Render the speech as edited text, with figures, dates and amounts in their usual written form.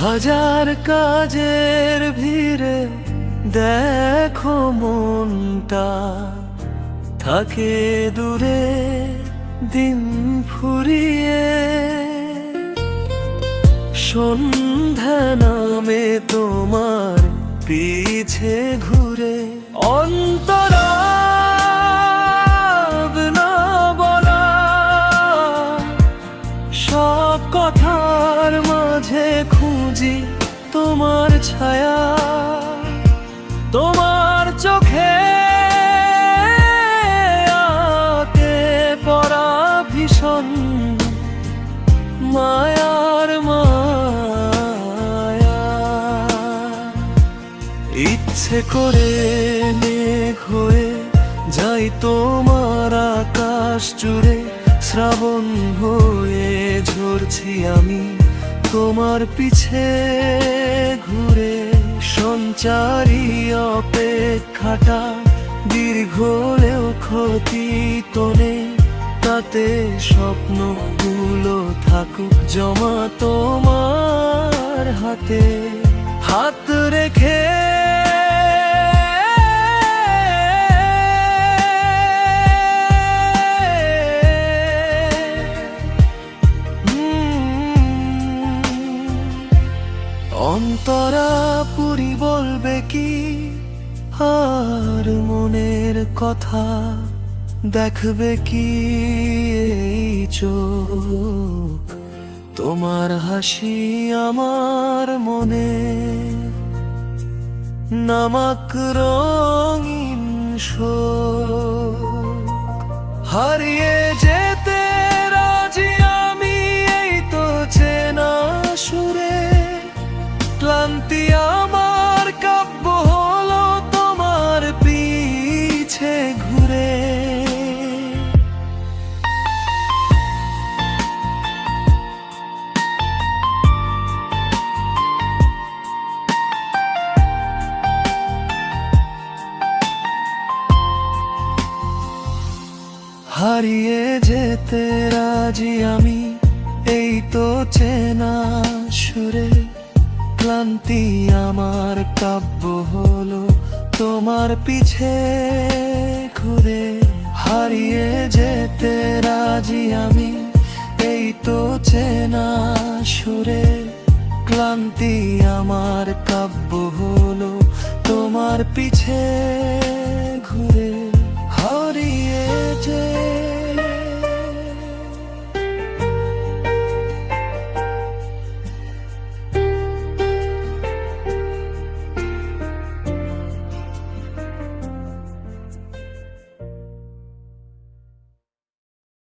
হাজার কাজের ভিড়ে দেখো মনটা থাকে দূরে দিন ফুরিয়ে। সন্ধ্যা নামে তোমার পিছে ঘুরে অন্তরাব না বলা সব কথার মাঝে খুঁজি তোমার ছায়া। তোমার চোখে আতে পড়া ভীষণ মায়ার মায়া। ইচ্ছে করে মেঘ হয়ে যাই তোমার আকাশ জুড়ে, শ্রাবণ হয়ে ঝরছি আমি তোমার পিছে ঘুরে। সঞ্চারী অপেক্ষাটা দীর্ঘ হলেও ক্ষতি তো নেই, তাতে স্বপ্নগুলো থাকুক জমা তোমার হাতে। হাত রেখে অন্তরা পুরি বলবে কি আর মনের কথা, দেখবে কি এই চোখ তোমার হাসি আমার মনে। নামাক রঙিন শোক হারিয়ে যেতে রাজি আমি এই তো চেনা সুরে। ক্লান্তি আমার কাব্য হলো তোমার পিছে ঘুরে। হারিয়ে যেতে রাজি আমি এই তো চেনা সুরে। ক্লান্তি আমার কাব্য হলো তোমার পিছে ঘুরে। হারিয়ে যেতে রাজি আমি এই তো চেনা সুরে। ক্লান্তি আমার কাব্য হলো তোমার পিছে